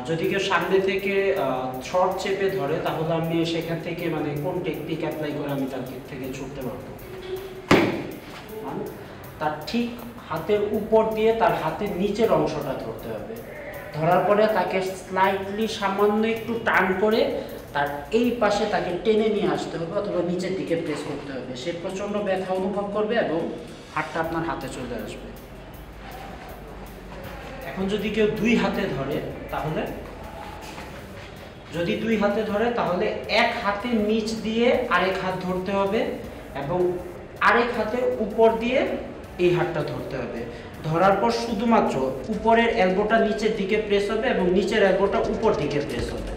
যদি কেউ সামনে থেকে শর্ট চেপে ধরে তাহলে আমি সেখান থেকে মানে কোন টেকনিক অ্যাপ্লাই করে আমি তার দিক থেকে ছুটতে পারবো। তার ঠিক হাতের উপর দিয়ে তার হাতের নিচের অংশটা ধরতে হবে। ধরার পরে তাকে স্লাইটলি সামান্য একটু টান করে তার এই পাশে তাকে টেনে নিয়ে আসতে হবে অথবা নিচের দিকে প্রেস করতে হবে। সে প্রচণ্ড ব্যথা অনুভব করবে এবং হাতটা আপনার হাতে চলে আসবে। এখন যদি কেউ দুই হাতে ধরে তাহলে এক হাতে নিচ দিয়ে আরেক হাত ধরতে হবে এবং আরেক হাতের উপর দিয়ে এই হাতটা ধরতে হবে। ধরার পর শুধুমাত্র উপরের এলবোটা নিচের দিকে প্রেস হবে এবং নিচের এলবোটা উপর দিকে প্রেস হবে।